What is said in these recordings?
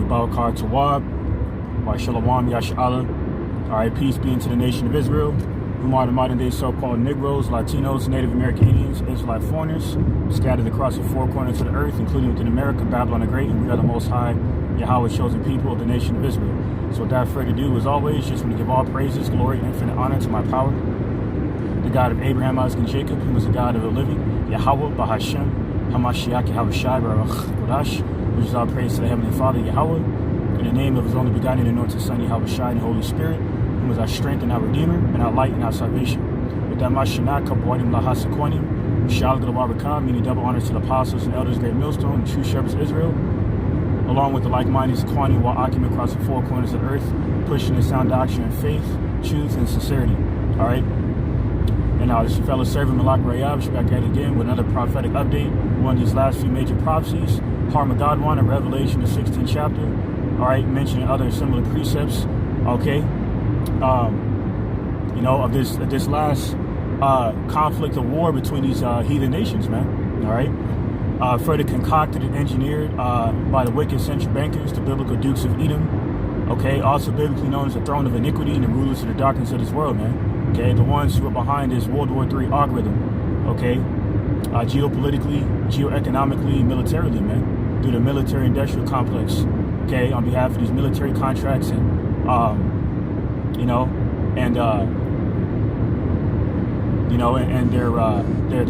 Barakar Tawab, by shalawam Yashala. Alright, peace be into the nation of Israel, whom are the modern day so-called negroes, Latinos, Native American Indians, Israelite foreigners, scattered across the four corners of the earth, including within America, Babylon the Great, and we are the Most High, Yahweh's chosen people of the nation of Israel. So without further ado, as always, just want to give all praises, glory, and infinite honor to my power, the God of Abraham, Isaac, and Jacob, who is the God of the living, YAHAWAH BAHASHAM YAHAWASHI, which is our praise to the Heavenly Father, Yahweh, in the name of His only begotten and anointed Son, Yahawashi, and the Holy Spirit, who is our strength and our Redeemer, and our light and our salvation. With that, Mashiach, Kabwadim, Lahasakonim, Shal Galabaraka, meaning double honors to the apostles and elders, great millstone, and true shepherds of Israel, along with the like-minded Kwani Wa'akim across the four corners of the earth, pushing the sound doctrine of faith, truth, and sincerity. Alright? And now, this is your fellow servant, Malak Rayab, back at it again with another prophetic update. One of these last few major prophecies, Harmagadwan of Revelation, the 16th chapter. Alright, mentioning other similar precepts. Okay? You know, of this last conflict of war between these heathen nations, man. Alright? Further concocted and engineered by the wicked central bankers, the biblical dukes of Edom. Okay? Also biblically known as the throne of iniquity and the rulers of the darkness of this world, man. Okay, the ones who are behind this World War III algorithm, okay, geopolitically, geoeconomically, militarily, man, through the military-industrial complex, okay, on behalf of these military contracts and, you know, and their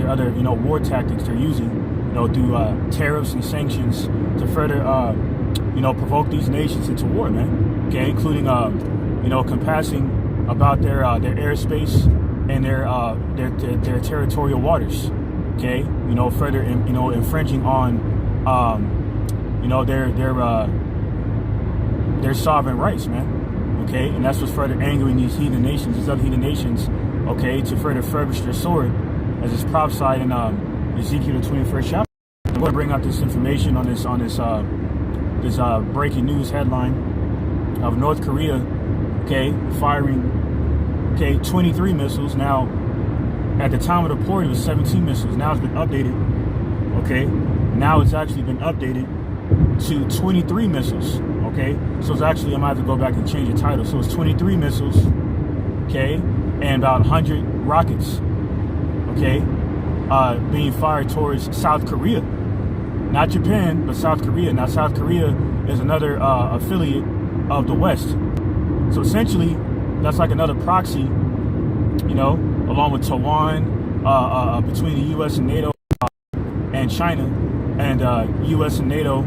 other, you know, war tactics they're using, you know, through tariffs and sanctions to further, you know, provoke these nations into war, man, okay, including, you know, compassing about their airspace and their territorial waters, okay, you know, further infringing on you know, their sovereign rights, man, okay, and that's what's further angering these heathen nations, these other heathen nations, okay, to further furbish their sword, as it's prophesied in Ezekiel the 21st chapter. I'm going to bring out this information on this breaking news headline of North Korea, okay, firing, okay, 23 missiles. Now, at the time of the report, it was 17 missiles. Now it's been updated, okay? Now it's actually been updated to 23 missiles, okay? So it's actually, I might have to go back and change the title. So it's 23 missiles, okay, and about 100 rockets, okay, being fired towards South Korea. Not Japan, but South Korea. Now, South Korea is another affiliate of the West. So essentially, that's like another proxy, you know, along with Taiwan, between the U.S. and NATO and China, and U.S. and NATO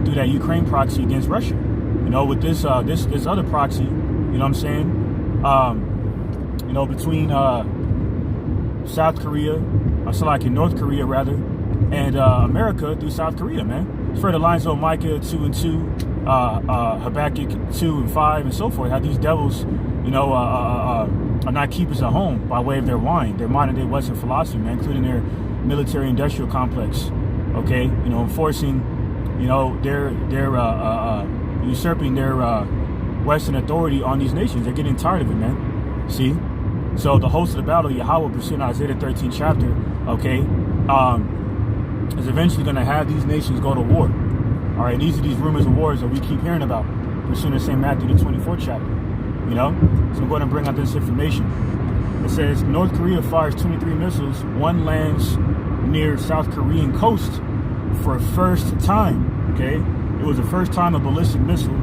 do that Ukraine proxy against Russia. You know, with this this other proxy, you know what I'm saying? You know, between South Korea, North Korea rather, and America through South Korea, man. It's for the lines of Micah 2 and 2. Habakkuk 2 and 5 and so forth, how these devils, you know, are not keepers at home by way of their wine, their modern day Western philosophy, man, including their military industrial complex, okay, you know, enforcing, you know, their usurping their Western authority on these nations. They're getting tired of it, man. See? So the host of the battle, Yahweh, pursuing Isaiah the 13th chapter, okay, is eventually going to have these nations go to war. All right, these are these rumors of wars that we keep hearing about, pursuing the same Matthew the 24th chapter, you know? So I'm going to bring out this information. It says, North Korea fires 23 missiles, one lands near South Korean coast for first time, okay? It was the first time a ballistic missile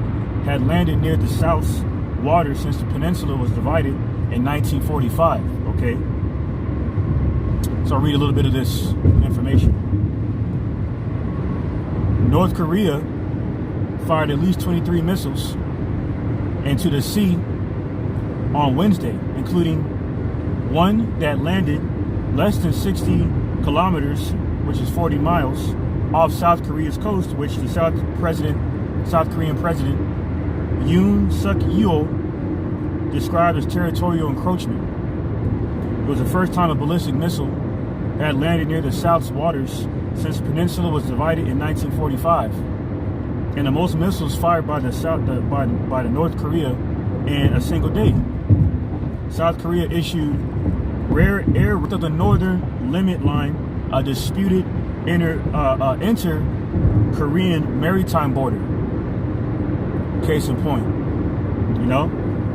had landed near the South's water since the peninsula was divided in 1945, okay? So I'll read a little bit of this information. North Korea fired at least 23 missiles into the sea on Wednesday, including one that landed less than 60 kilometers, which is 40 miles, off South Korea's coast, which the South Korean President Yoon Suk-yeol described as territorial encroachment. It was the first time a ballistic missile had landed near the South's waters since the peninsula was divided in 1945, and the most missiles fired by the North Korea in a single day. South Korea issued rare air of the northern limit line, a disputed inter-Korean maritime border. Case in point, you know.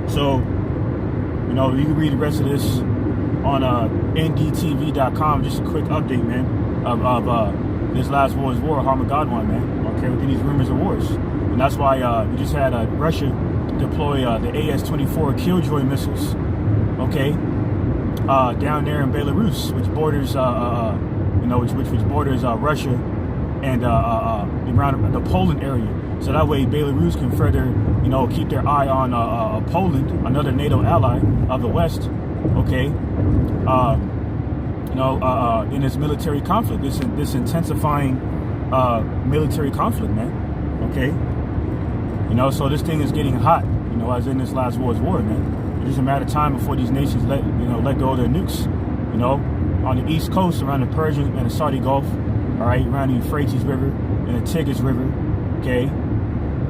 So, you know, you can read the rest of this on ndtv.com. Just a quick update, man, of this last world's war, Armageddon, man. Okay, within these rumors of wars, and that's why we just had Russia deploy the AS-24 Killjoy missiles. Okay, down there in Belarus, which borders, you know, which borders Russia and around the Poland area. So that way Belarus can further, you know, keep their eye on Poland, another NATO ally of the West. Okay, you know, in this military conflict, this intensifying military conflict, man. Okay, you know, so this thing is getting hot, you know, as in this last world's war, man. It's just a matter of time before these nations let go of their nukes, you know, on the East Coast, around the Persian and the Saudi Gulf, all right, around the Euphrates River and the Tigris River, okay,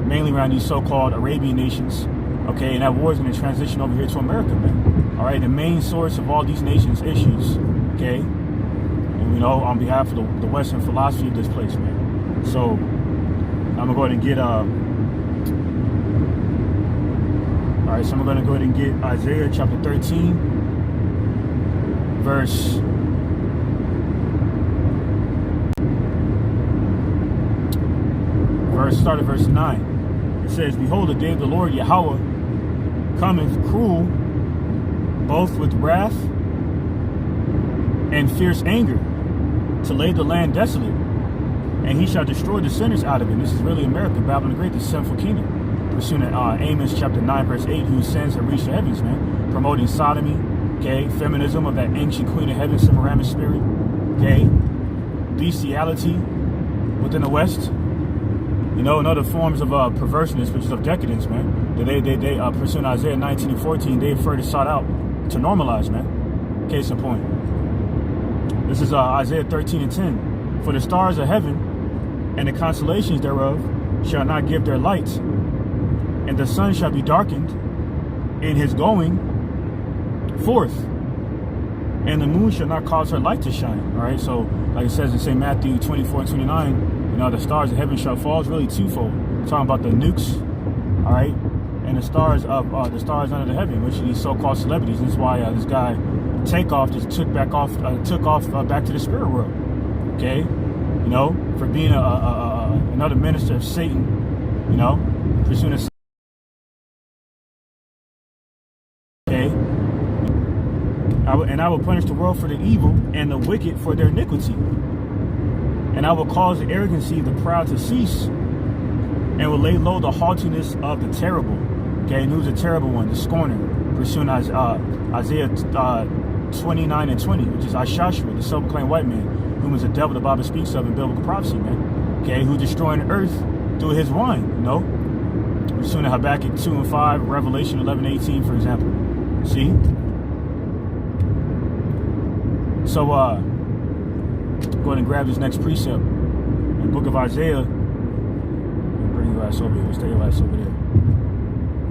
mainly around these so-called Arabian nations, okay, and that war is going to transition over here to America, man, all right, the main source of all these nations' issues, okay, and, you know, on behalf of the Western philosophy of this place, man. So I'm going to go ahead and get, all right, so I'm going to go ahead and get Isaiah chapter 13, start at verse 9. It says, "Behold, the day of the Lord Yahawah cometh cruel, both with wrath and fierce anger, to lay the land desolate, and he shall destroy the sinners out of it." This is really America, Babylon the Great, the sinful kingdom. Pursuing Amos chapter 9, verse 8, whose sins have reached the heavens, man. Promoting sodomy, okay, feminism of that ancient queen of heaven, Semiramis spirit, okay, bestiality within the West, you know, and other forms of perverseness, which is of decadence, man. They pursuing Isaiah 19 and 14, they further sought out to normalize, man. Case in point. This is Isaiah 13 and 10. "For the stars of heaven and the constellations thereof shall not give their light, and the sun shall be darkened in his going forth, and the moon shall not cause her light to shine." All right, so like it says in St. Matthew 24 and 29, you know, the stars of heaven shall fall. It's really twofold. Talking about the nukes, all right, and the stars under the heaven, which are these so-called celebrities. This is why this guy Takeoff just took off back to the spirit world. Okay, you know, for being another minister of Satan, you know, pursuing a. Okay, I will punish the world for the evil and the wicked for their iniquity. And I will cause the arrogancy of the proud to cease, and will lay low the haughtiness of the terrible. Okay, and who's the terrible one? The scorner. Pursuing Isaiah 29 and 20, which is Ashashua, the self-proclaimed white man, whom is the devil the Bible speaks of in biblical prophecy, man. Okay, who's destroying the earth through his wine, you know? Pursuing Habakkuk 2 and 5, Revelation 11 and 18, for example. See? So, go ahead and grab this next precept in the book of Isaiah. Bring your ass over here. Stay your ass over there.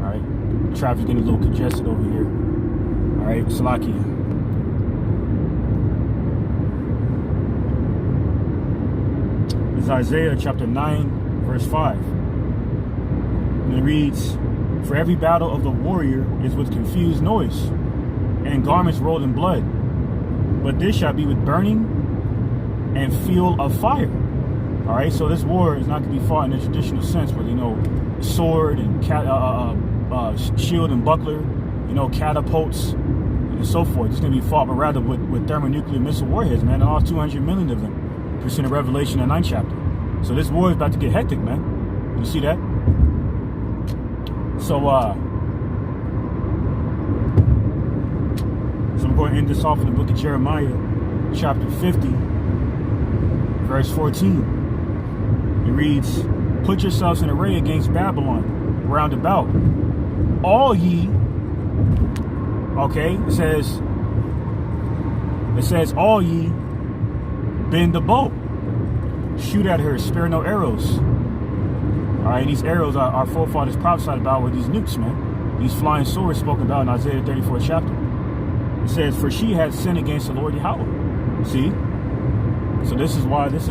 All right. Traffic's getting a little congested over here. All right. Salakia. It's Isaiah chapter 9, verse 5. And it reads, "For every battle of the warrior is with confused noise, and garments rolled in blood. But this shall be with burning and fuel of fire." All right, so this war is not going to be fought in the traditional sense with, you know, sword and shield and buckler, you know, catapults and so forth. It's going to be fought, but rather with thermonuclear missile warheads, man, and all 200 million of them. Pursuing the Revelation in the 9th chapter. So this war is about to get hectic, man. You see that? So, I'm going to end this off in the book of Jeremiah, chapter 50, verse 14. It reads, "Put yourselves in array against Babylon, round about. All ye," okay, it says, "all ye, bend the bow. Shoot at her, spare no arrows." All right, these arrows our forefathers prophesied about were these nukes, man. These flying swords spoken about in Isaiah 34th chapter. It says, "For she had sinned against the Lord Yahawah." See? So this is why this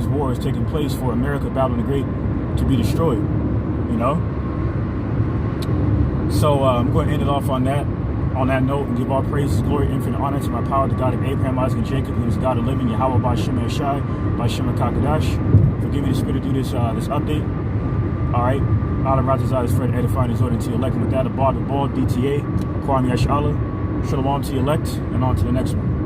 war is taking place for America, Babylon the Great, to be destroyed. You know? So I'm going to end it off on that note, and give all praises, glory, infinite honor to my power, the God of Abraham, Isaac, and Jacob, who is God of living, YAHAWAH BAHASHAM YAHAWASHI, BAHASHAM YAHAWASHI. Forgive me the spirit to do this update. All right. Allah Razazah is Fred edifying his order to elect, and with that, the ball, DTA, Kwame Yashala, Shalawam to elect, and on to the next one.